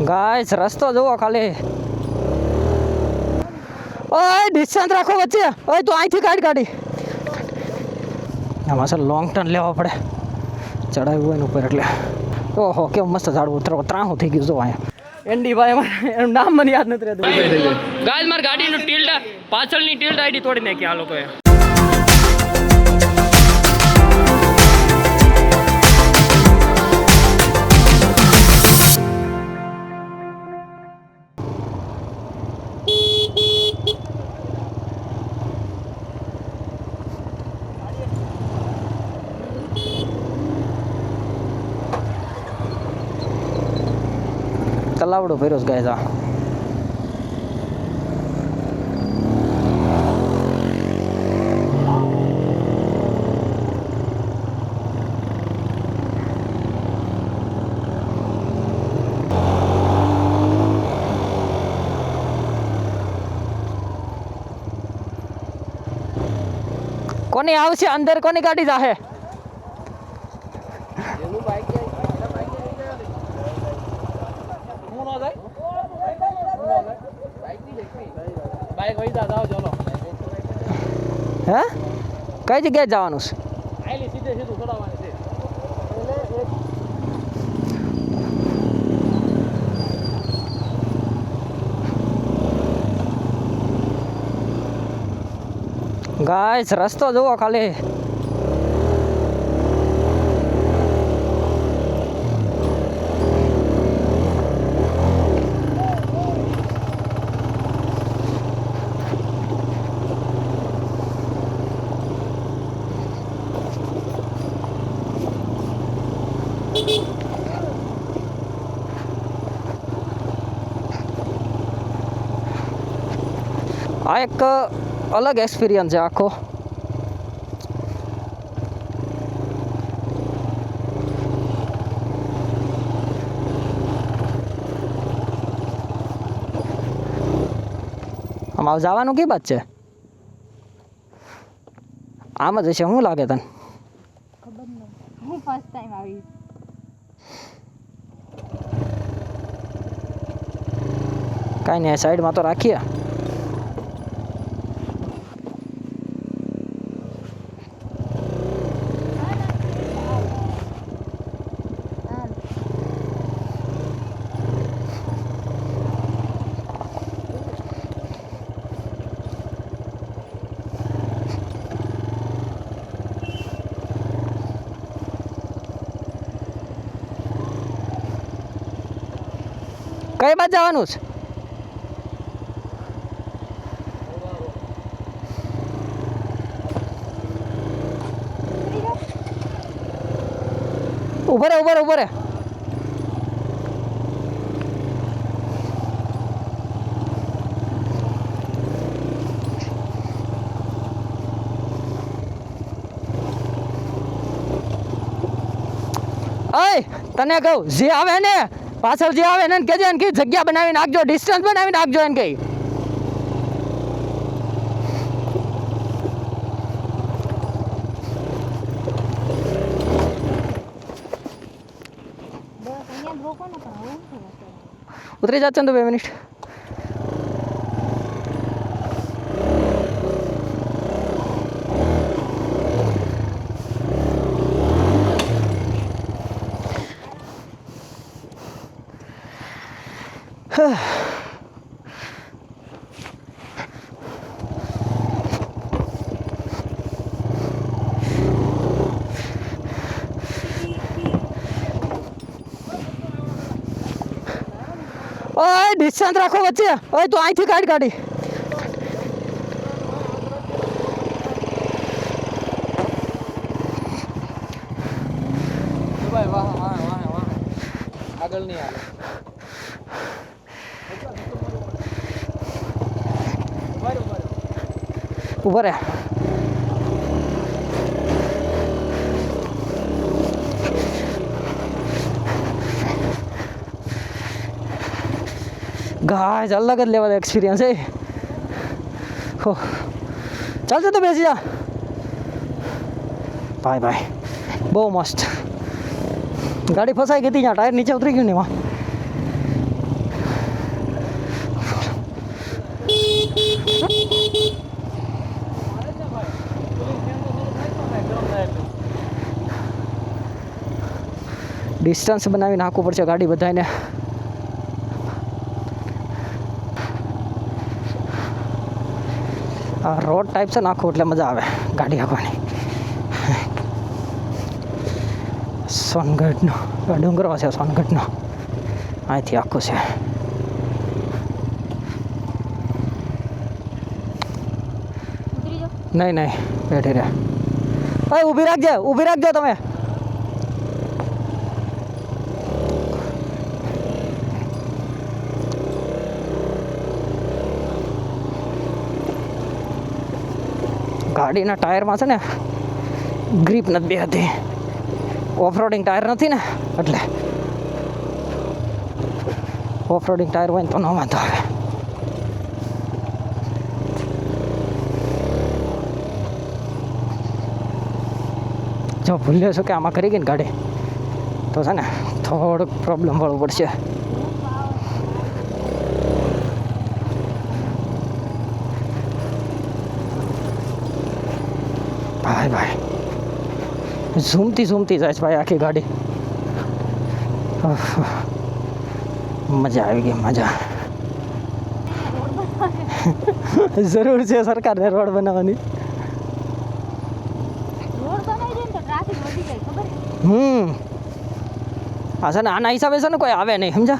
Guys રસ્તો જુઓ ખાલી. ઓય ડિસ્ટન્સ રાખો વચ્ચે. ઓય તું અહીંથી કાઢી. આમાં સર લોંગ ટર્ન લેવો પડે, ચડાવ્યું હોય ને ઉપર એટલે. ઓહો કેવું મસ્ત ઝાડવું ત્રાહું થઈ ગયું જો અહીંયા. એનડી ભાઈ એનું નામ મને યાદ નથી રહેતું. ગાઈસ મારી ગાડીનું ટિલ્ટ પાછળની ટિલ્ટ આઈડી તોડી નાખી આ લોકોએ. તલાવડો ભર્યો છે ગાઈસ. કોની આવશે અંદર, કોની ગાડી જાહે? હે કઈ જગ્યાએ જવાનું છે? ગાઈસ રસ્તો જુઓ ખાલી. આ એક અલગ એક્સપિરિયન્સ છે આખો. આમાં જવાનું કઈ બાત છે? આમ જ હશે. શું લાગે તને? ખબર નહીં, હું ફર્સ્ટ ટાઈમ આવી. કાંઈ નહીં, સાઈડમાં તો રાખીએ. કઈ બાજુ જવાનું છે? ઉભો રે. ઓય તને કહું, જે આવે ને પાછળ જે આવે ને કહેજે ને કે જગ્યા બનાવી નાખજો, ડિસ્ટન્સ બનાવી નાખજો એને કઈ. ઉતરી જાતે ને તો 2 મિનિટ. ઓય ડિસ્ટન્સ રાખો વચ્ચે. ઓય તું અહીંથી કાઢી. આગળ નહીં આવે. ઉભો રે. ગાઈસ અલગ જ લેવલ એક્સપિરિયન્સ છે. ચાલશે તો બેસી જા. ભાઈ બહુ મસ્ત. ગાડી ફસાઈ ગઈ હતી, ત્યાં ટાયર નીચે ઉતરી ગયું ને એમાં. ડિસ્ટન્સ બનાવી નાખવું પડશે ગાડી બધાને. આ રોડ ટાઈપ છે નાખવું એટલે મજા આવે ગાડી હાંકવાની. સોનગઢનો ડુંગરો છે, સોનગઢનો અહીંથી આખું છે. નહીં નહીં બેઠી રહે. ભાઈ ઊભી રાખજો તમે. ગાડીના ટાયરમાં છે ને ગ્રીપ નથી બેહતી. ઓફરોડિંગ ટાયર નથી ને એટલે. ઓફરોડિંગ ટાયર હોય ને તો ન વાંધો આવે. જો ભૂલ્યો છું કે આમાં કરી ગઈ ને ગાડી તો છે ને થોડુંક પ્રોબ્લેમ વાળવું પડશે. ભાઈ ઝૂમતી જાય છે ભાઈ આખી ગાડી. મજા આવી ગઈ, મજા. જરૂર છે સરકારને રોડ બનાવવાની. હા છે ને આના હિસાબે છે ને કોઈ આવે નહીં સમજા.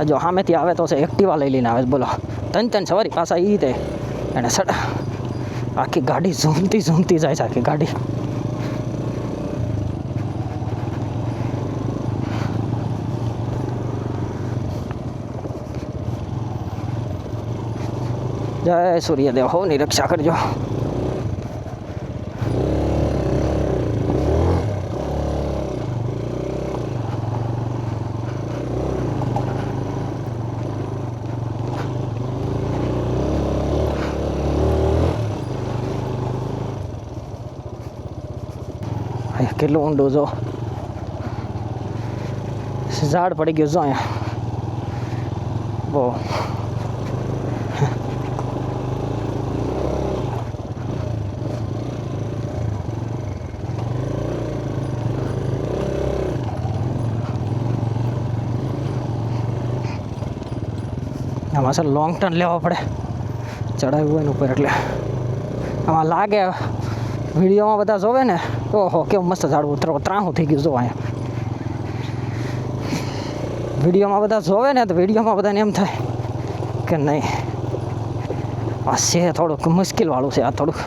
જો સામેથી આવે તો છે એક્ટિવા લઈ લઈને આવે બોલો. ત્રણ સવારી પાછા એ રીતે એને સડા આખી ગાડી ઝૂમતી જાય છે આખી ગાડી. જય સૂર્યદેવ હોની રક્ષા કરજો. કેટલું ઊંડું જો ઝાડ પડી ગયું જો અહીંયા બહુ. આમાં સર લોંગ ટર્ન લેવા પડે ચડાવ્યું હોય ને ઉપર એટલે આમાં લાગે. વિડીયોમાં બધા જોવે ને ઓહો કેવું મસ્ત ઝાડવું ત્રાહું થઈ ગયું જો અહીંયા. વિડીયોમાં બધા જોવે ને તો વિડીયોમાં બધાને એમ થાય કે નહીં આ છે થોડુંક મુશ્કેલ વાળું છે આ થોડુંક.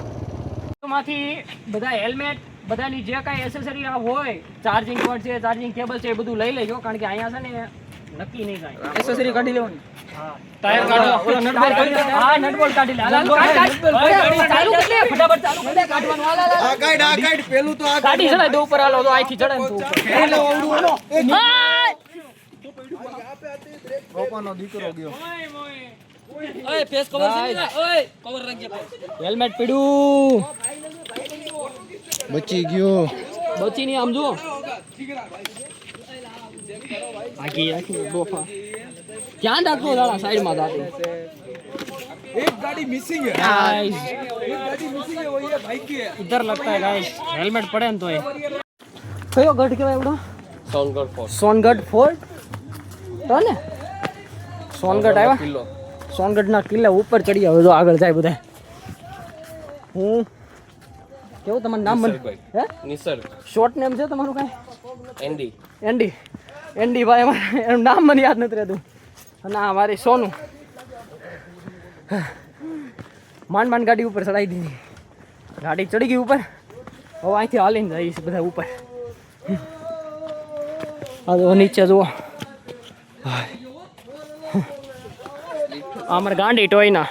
માંથી બધા હેલ્મેટ બધાની જે કાંઈ એસેસરી હોય ચાર્જિંગ પોર્ટ છે, ચાર્જિંગ કેબલ છે એ બધું લઈ લેજો કારણ કે અહીંયા છે ને નક્કી નહીં થાય. એસેસરી કાઢી લેવાની. હા ટાયર કાઢો. ઓલો નટ બોલ્ટ કાઢી લે. હા નટ બોલ્ટ કાઢી લે. હાલ ચાલુ કરી લે ફટાફટ ચાલુ કરી દે કાઢવાનું. હાલ આ કાઢ પેલું તો આ ગાડી ચડાઈ દો ઉપર. હાલો તો આઈથી ચડાઈ તું ઉપર. એટલે ઓવડું ગોપાનો દીકરો ગયો. ઓય ફેસ કવર છે ને ઓય કવર રાખજે. હેલ્મેટ પીડું બચી ગયો. બચી ની આમ જો આખી બોફા ધ્યાન રાખો દાડા સાઈડમાં દાટી. एक गाड़ी मिसिंग है गाइस. एक गाड़ी मिसिंग है वो ये भाई की है. इधर लगता है गाइस हेलमेट पड़े न तो ये कयो गढ़ केवाय एवडो सोनगढ़ फोर्ट तो ने सोनगढ़ आया किलो. સોનગઢના કિલ્લા ઉપર ચડી આવે જો આગળ જાય બધા. હું કેવું તમારું નામ હે નિસર્ગ. શોર્ટ નેમ છે તમારું કાંઈ? એન્ડી ભાઈ એનું નામ મને યાદ નથી રહેતું. અને આ મારી સોનું માંડ ગાડી ઉપર ચડાવી દીધી. ગાડી ચડી ગઈ ઉપર. હવે અહીંથી હાલીને જઈશ બધા ઉપર. આ જો નીચે જુઓ અમારે ગાંડી ટોયના.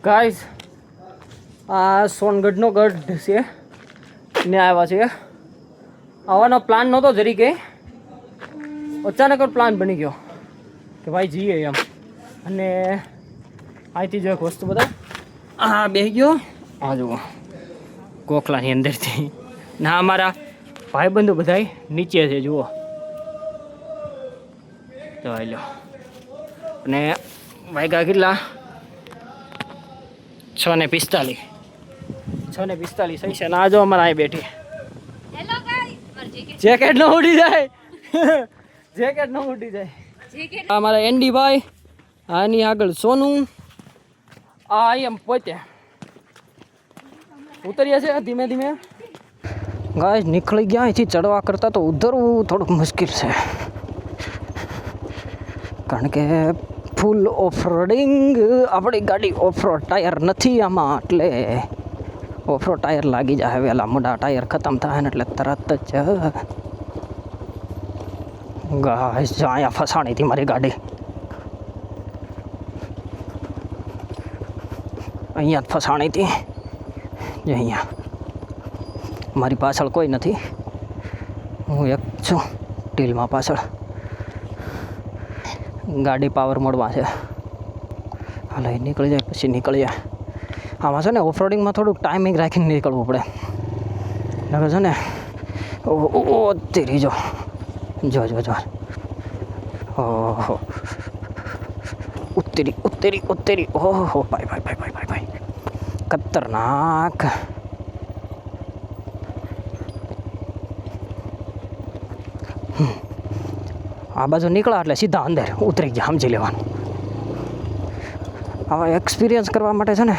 ગાઈઝ આ સોનગઢનો ગઢ છે ને આવ્યા છે આવવાનો પ્લાન નહોતો જરી કે અચાનક જ પ્લાન બની ગયો કે ભાઈ જઈએ એમ. અને અહીંથી જો એક વસ્તુ બધા હા બેસી ગયો. આ જુઓ કોખલાની અંદરથી ના અમારા ભાઈબંધો બધાય નીચે છે જુઓ. તો લો અને વાગ્યા કેટલા 6:45 6:45 થઈ છે. અને આ જો અમારા અહીં બેઠી હેલો ગાઈસ જેકેટ ન ઉડી જાય જેકેટ ન ઉડી જાય. આ અમારા એન્ડી ભાઈ આની આગળ સોનું આ એમ પોતે ઉતરીએ છે ધીમે ધીમે. ગાઈસ નીકળી ગયા અહીંથી ચડવા કરતાં તો ઉતરવું થોડુંક મુશ્કેલ છે કારણ કે ફૂલ ઓફરોડિંગ આપણી ગાડી ઓફરોડ ટાયર નથી આમાં એટલે ઓફરોડ ટાયર લાગી જાય. વહેલા મોટા ટાયર ખતમ થાય ને એટલે તરત જ ગાઈસ અહીંયા ફસાણી હતી મારી ગાડી. અહીંયા જ ફસાણી હતી જે અહીંયા. મારી પાછળ કોઈ નથી, હું એક છું ટીલમાં પાછળ. ગાડી પાવર મોડમાં છે. હાલ અહીં નીકળી જાય પછી નીકળી જાય. આમાં છે ને ઓફરોડિંગમાં થોડુંક ટાઈમિંગ રાખીને નીકળવું પડે. નકર છે ને ઓ તેરી જો જો જો જો ઓહો ઉત્તરી ઉત્તરી ઉત્તરી ઓહો ભાઈ ભાઈ ભાઈ ભાઈ ભાઈ ભાઈ ખતરનાક. આ બાજુ નીકળ્યા એટલે સીધા અંદર ઉતરી ગયા સમજી લેવાનું. આવા એક્સપિરિયન્સ કરવા માટે છે ને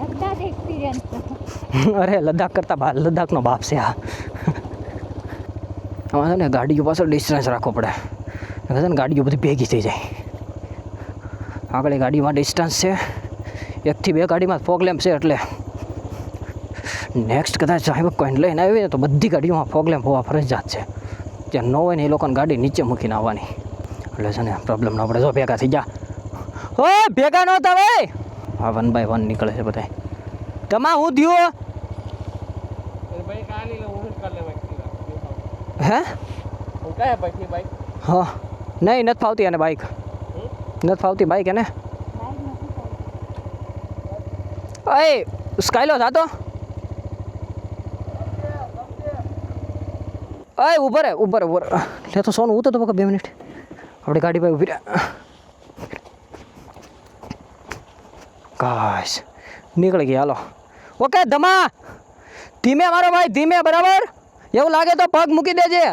લદ્દાખ એક્સપિરિયન્સ. અરે લદ્દાખ કરતાં લદ્દાખનો બાપ છે આ. આમાં છે ને ગાડીઓ પાછળ ડિસ્ટન્સ રાખવો પડે. છે ને ગાડીઓ બધી ભેગી થઈ જાય. આગળ ગાડીમાં ડિસ્ટન્સ છે 1 થી 2 ગાડીમાં ફોગ લેમ્પ છે એટલે નેક્સ્ટ કદાચ સાહેબ કોઈને લઈને આવી ને તો બધી ગાડીઓમાં ફોગ લેમ્પ હોવા ફરજિયાત છે. જ્યાં ન હોય ને એ લોકોને ગાડી નીચે મૂકીને આવવાની એટલે છે ને પ્રોબ્લેમ ન પડે. જો ભેગા થઈ જા. ઓ ભેગા ન થવાય. હા 1 by 1 નીકળે છે બધા. તમા હું થયો હે હા નહીં નથી ફાવતી એને બાઈક નથી ફાવતી બાઈક એને. અય સ્કાયલો જાતો અય ઉભર ઉભર ઉભર લે તો સોનું ઉતર તો 2 મિનિટ આપણી ગાડી પર ઊભી રહે. ગાઈસ નીકળી ગયા હાલો. ઓકે ધમા ધીમે મારો ભાઈ ધીમે બરાબર. એવું લાગે તો પગ મૂકી દેજે.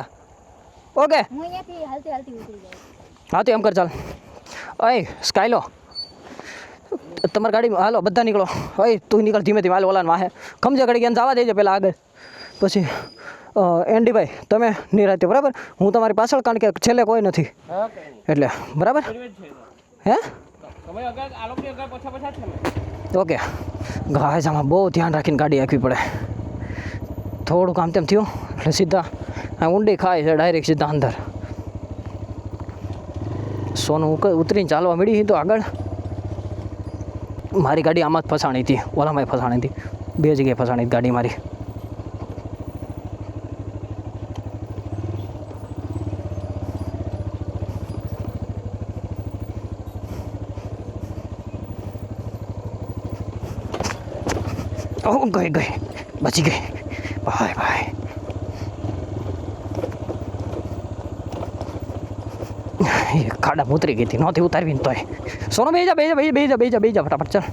ઓકે હું અહીંયાથી હાલતી હાલતી ઉતરી જાઉં. હા તો એમ કર ચાલ. અય સ્કાયલો તમારી ગાડીમાં હાલો બધા નીકળો. અય તું નીકળ ધીમે ધીમે હાલ ઓલાને વાહે ખમજે ઘડી ગયા જવા દેજો પહેલાં આગળ. પછી એન્ડીભાઈ તમે નિરાતે બરાબર. હું તમારી પાછળ કારણ કે છેલ્લે કોઈ નથી એટલે બરાબર હે ઓકે. ગાઈસ આમાં બહુ ધ્યાન રાખીને ગાડી હાંકવી પડે. થોડુંક આમ તેમ થયું એટલે સીધા ઊંડી ખાય છે ડાયરેક્ટ સીધા અંદર. સોનું ઉતરીને ચાલવા મળી તો આગળ મારી ગાડી આમાં જ ફસાણી હતી ઓલામાં ફસાણી હતી 2 જગ્યાએ ફસાણી હતી ગાડી મારી. ઓ ગઈ ગઈ બચી ગઈ ભાઈ ભાઈ. ખાડા ઉતરી ગઈ હતી નહોતી ઉતારવી ને તોય. સોનો બેજા બેજા બેજા બેજા બેજા બેજા ફટાફટ ચાલ.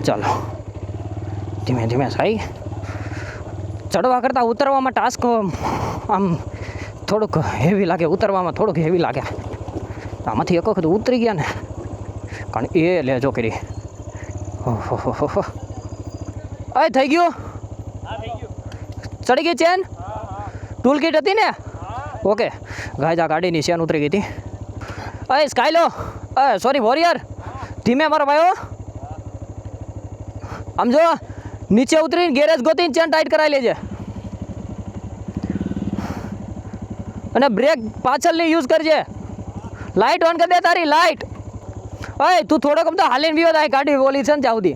ચાલો ધીમે ધીમે સાઈ. ચડવા કરતાં ઉતરવામાં ટાસ્ક આમ થોડુંક હેવી લાગે. ઉતરવામાં થોડુંક હેવી લાગે. આમાંથી એક વખત ઉતરી ગયા ને કારણ એ લેજો કરી. ઓહો અય થઈ ગયું ચડી ગઈ ચેન ટૂલ કિટ હતી ને ઓકે. ગાય ગાડીની ચેન ઉતરી ગઈ હતી. અય સ્કાયલો સોરી વોરિયર ધીમે મારો ભાઈઓ. આમ જો નીચે ઉતરીને ગેરેજ ગોતીને ચેન ટાઈટ કરાવી લેજે. અને બ્રેક પાછળની યુઝ કરજે. લાઇટ ઓન કરી દે તારી લાઇટ. અય તું થોડોક આમ તો હાલીને વિયો થાય ગાડી ઓલી છે ને જાઉદી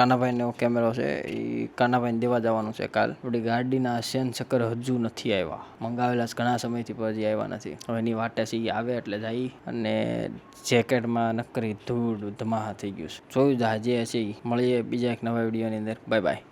કાનાભાઈનો કેમેરો છે એ કાનાભાઈને દેવા જવાનું છે કાલ. આપણી ગાડીના સેન ચક્કર હજુ નથી આવ્યા, મંગાવેલા ઘણા સમયથી પણ હજી આવ્યા નથી. હવે એની વાટે છે એ આવે એટલે જાય. અને જેકેટમાં નકરી ધૂળ ધમાહા થઈ ગયું છે. જોયું જે છે એ મળીએ બીજા એક નવા વિડીયોની અંદર. Bye bye.